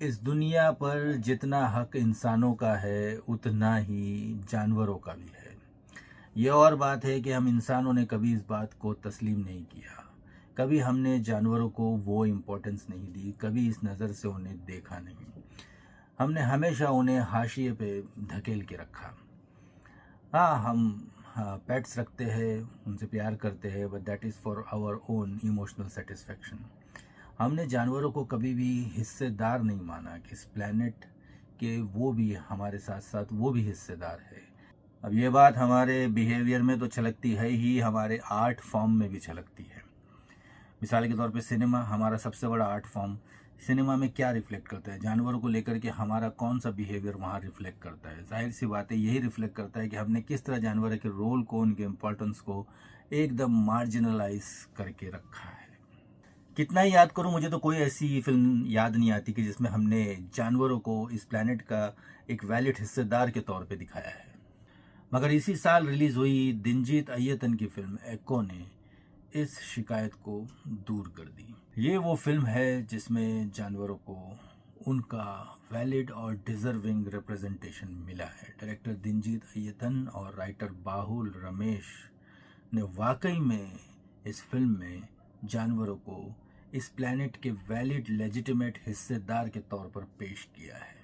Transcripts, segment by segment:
इस दुनिया पर जितना हक इंसानों का है उतना ही जानवरों का भी है। ये और बात है कि हम इंसानों ने कभी इस बात को तस्लीम नहीं किया। कभी हमने जानवरों को वो इम्पोर्टेंस नहीं दी, कभी इस नज़र से उन्हें देखा नहीं। हमने हमेशा उन्हें हाशिए पे धकेल के रखा। हाँ, हम पेट्स रखते हैं, उनसे प्यार करते हैं, but that is for our own emotional satisfaction. हमने जानवरों को कभी भी हिस्सेदार नहीं माना कि इस प्लेनेट के वो भी हमारे साथ साथ वो भी हिस्सेदार है। अब ये बात हमारे बिहेवियर में तो छलकती है ही, हमारे आर्ट फॉर्म में भी छलकती है। मिसाल के तौर पे सिनेमा हमारा सबसे बड़ा आर्ट फॉर्म। सिनेमा में क्या रिफ्लेक्ट करता है? जानवरों को लेकर के हमारा कौन सा बिहेवियर वहाँ रिफ्लेक्ट करता है? जाहिर सी बात है, यही रिफ्लेक्ट करता है कि हमने किस तरह जानवर के रोल को, उनके इम्पोर्टेंस को एकदम मार्जिनलाइज करके रखा है। कितना ही याद करूं, मुझे तो कोई ऐसी फिल्म याद नहीं आती कि जिसमें हमने जानवरों को इस प्लेनेट का एक वैलिड हिस्सेदार के तौर पे दिखाया है। मगर इसी साल रिलीज हुई दिलजीत अय्यतन की फिल्म एको ने इस शिकायत को दूर कर दी। ये वो फिल्म है जिसमें जानवरों को उनका वैलिड और डिजर्विंग रिप्रेजेंटेशन मिला है। डायरेक्टर दिलजीत अय्यतन और राइटर बाहुल रमेश ने वाकई में इस फिल्म में जानवरों को इस प्लेनेट के वैलिड लेजिटिमेट हिस्सेदार के तौर पर पेश किया है।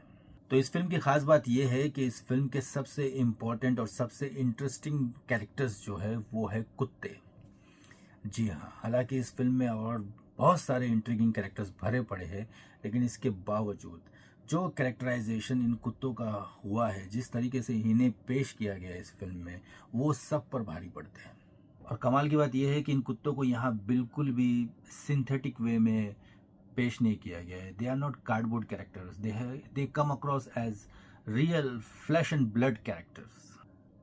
तो इस फिल्म की खास बात यह है कि इस फिल्म के सबसे इम्पोर्टेंट और सबसे इंटरेस्टिंग कैरेक्टर्स जो है वो है कुत्ते। जी हाँ, हालांकि इस फिल्म में और बहुत सारे इंट्रिगिंग कैरेक्टर्स भरे पड़े हैं, लेकिन इसके बावजूद जो कैरेक्टराइजेशन इन कुत्तों का हुआ है, जिस तरीके से इन्हें पेश किया गया है इस फिल्म में, वो सब पर भारी पड़ते हैं। और कमाल की बात यह है कि इन कुत्तों को यहाँ बिल्कुल भी सिंथेटिक वे में पेश नहीं किया गया है। They are not cardboard characters, they come across as real flesh and blood characters.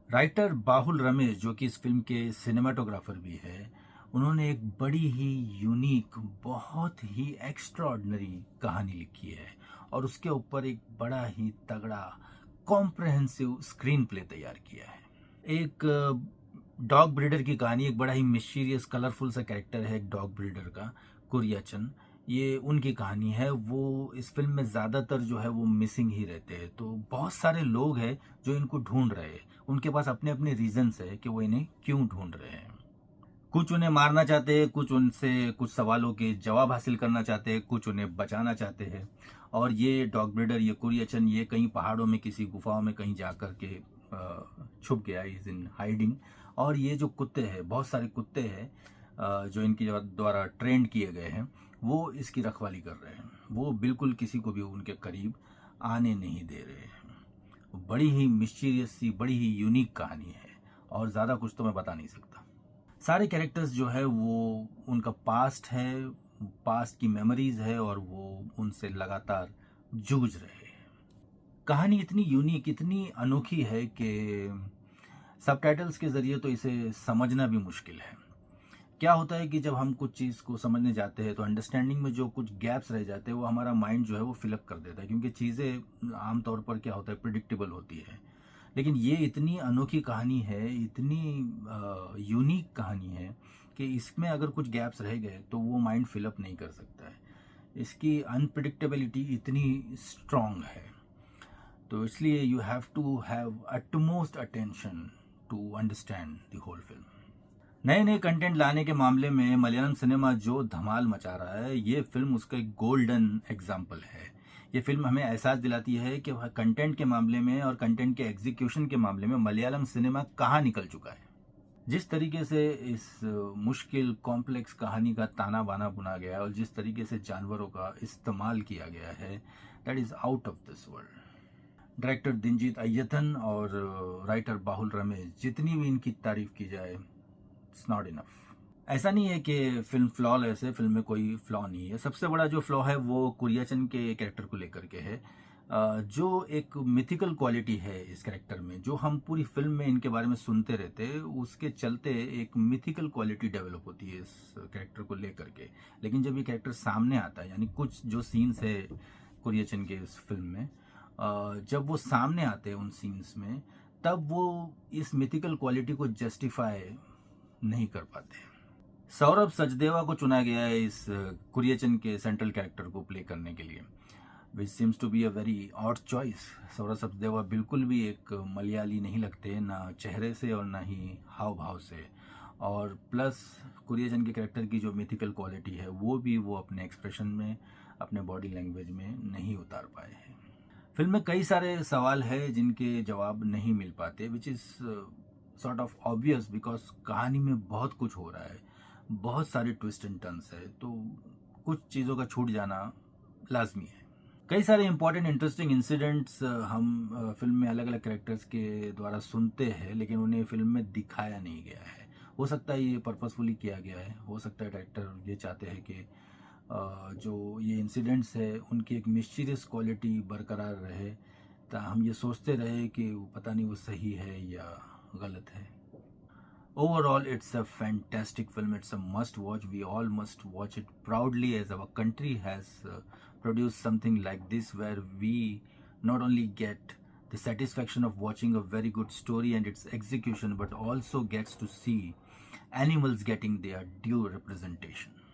Writer Bahul Ramesh, जो कि इस फिल्म के सिनेमाटोग्राफर भी है, उन्होंने एक बड़ी ही यूनिक, बहुत ही एक्स्ट्राऑर्डिनरी कहानी लिखी है और उसके ऊपर एक बड़ा ही तगड़ा कॉम्प्रहेंसिव स्क्रीन प्ले तैयार किया है। एक डॉग ब्रीडर की कहानी, एक बड़ा ही मिस्टीरियस कलरफुल सा कैरेक्टर है एक डॉग ब्रीडर का, कुरियाचन। ये उनकी कहानी है। वो इस फिल्म में ज़्यादातर जो है वो मिसिंग ही रहते हैं। तो बहुत सारे लोग हैं जो इनको ढूंढ रहे हैं, उनके पास अपने अपने रीजंस है कि वो इन्हें क्यों ढूंढ रहे हैं। कुछ उन्हें मारना चाहते हैं, कुछ उनसे कुछ सवालों के जवाब हासिल करना चाहते हैं, कुछ उन्हें बचाना चाहते हैं। और ये डॉग ब्रीडर, ये कुरियाचन, ये कहीं पहाड़ों में किसी गुफाओं में कहीं जा कर के छुप गया, इज इन हाइडिंग। और ये जो कुत्ते हैं, बहुत सारे कुत्ते हैं जो इनके द्वारा ट्रेंड किए गए हैं, वो इसकी रखवाली कर रहे हैं। वो बिल्कुल किसी को भी उनके करीब आने नहीं दे रहे हैं। बड़ी ही मिस्टीरियस सी, बड़ी ही यूनिक कहानी है और ज़्यादा कुछ तो मैं बता नहीं सकता। सारे कैरेक्टर्स जो है वो, उनका पास्ट है, पास्ट की मेमोरीज है और वो उनसे लगातार जूझ रहे हैं। कहानी इतनी यूनिक, इतनी अनोखी है कि सबटाइटल्स के ज़रिए तो इसे समझना भी मुश्किल है। क्या होता है कि जब हम कुछ चीज़ को समझने जाते हैं तो अंडरस्टैंडिंग में जो कुछ गैप्स रह जाते हैं वो हमारा माइंड जो है वो फिलअप कर देता है, क्योंकि चीज़ें आमतौर पर क्या होता है, प्रिडिक्टेबल होती है। लेकिन ये इतनी अनोखी कहानी है, इतनी यूनिक कहानी है कि इसमें अगर कुछ गैप्स रह गए तो वो माइंड फिलअप नहीं कर सकता है। इसकी अनप्रिडिक्टेबिलिटी इतनी स्ट्रॉन्ग है, तो इसलिए you have to have utmost attention to understand the whole film. नए नए कंटेंट लाने के मामले में मलयालम सिनेमा जो धमाल मचा रहा है, ये फिल्म उसका एक गोल्डन एग्जाम्पल है। ये फिल्म हमें एहसास दिलाती है कि वह कंटेंट के मामले में और कंटेंट के एग्जीक्यूशन के मामले में मलयालम सिनेमा कहाँ निकल चुका है। जिस तरीके से इस मुश्किल कॉम्प्लेक्स कहानी का ताना बाना बुना गया और जिस तरीके से जानवरों का इस्तेमाल किया गया है, that is out of this world. Director Diljit Ayyathan और राइटर बाहुल रमेश, जितनी भी इनकी तारीफ की जाए, इट्स नॉट इनफ। ऐसा नहीं है कि फिल्म फ्लॉलेस है, फिल्म में कोई फ्लॉ नहीं है। सबसे बड़ा जो फ्लॉ है वो कुरियाचन के कैरेक्टर को लेकर के है। जो एक मिथिकल क्वालिटी है इस कैरेक्टर में, जो हम पूरी फिल्म में इनके बारे में सुनते रहते हैं, उसके चलते एक मिथिकल क्वालिटी डेवलप होती है इस कैरेक्टर को लेकर के। लेकिन जब ये कैरेक्टर सामने आता है, यानी कुछ जो सीन्स है कुरियाचन के इस फिल्म में, जब वो सामने आते हैं उन सीन्स में, तब वो इस मिथिकल क्वालिटी को जस्टिफाई नहीं कर पाते हैं। सौरभ सचदेवा को चुना गया है इस कुरियचन के सेंट्रल कैरेक्टर को प्ले करने के लिए। Which seems to be a very odd choice. Saurabh Sachdeva बिल्कुल भी एक मलयाली नहीं लगते, ना चेहरे से और ना ही हाव भाव से। और प्लस कुरियन के कैरेक्टर की जो मिथिकल क्वालिटी है वो भी वो अपने एक्सप्रेशन में, अपने बॉडी लैंग्वेज में नहीं उतार पाए हैं। फिल्म में कई सारे सवाल है जिनके जवाब नहीं मिल पाते, which is sort of obvious because कहानी में बहुत कुछ हो रहा है, बहुत सारे ट्विस्ट एंड टर्न्स है, तो कुछ चीज़ों का छूट जाना लाजमी है। कई सारे इंपॉर्टेंट इंटरेस्टिंग इंसिडेंट्स हम फिल्म में अलग अलग कैरेक्टर्स के द्वारा सुनते हैं, लेकिन उन्हें फिल्म में दिखाया नहीं गया है। हो सकता है ये पर्पसफुली किया गया है, हो सकता है डायरेक्टर ये चाहते हैं कि जो ये इंसिडेंट्स है उनकी एक मिस्टीरियस क्वालिटी बरकरार रहे, ताकि हम ये सोचते रहे कि वो पता नहीं वो सही है या गलत है। Overall, it's a fantastic film. It's a must watch. We all must watch it proudly, as our country has produced something like this, where we not only get the satisfaction of watching a very good story and its execution, but also gets to see animals getting their due representation.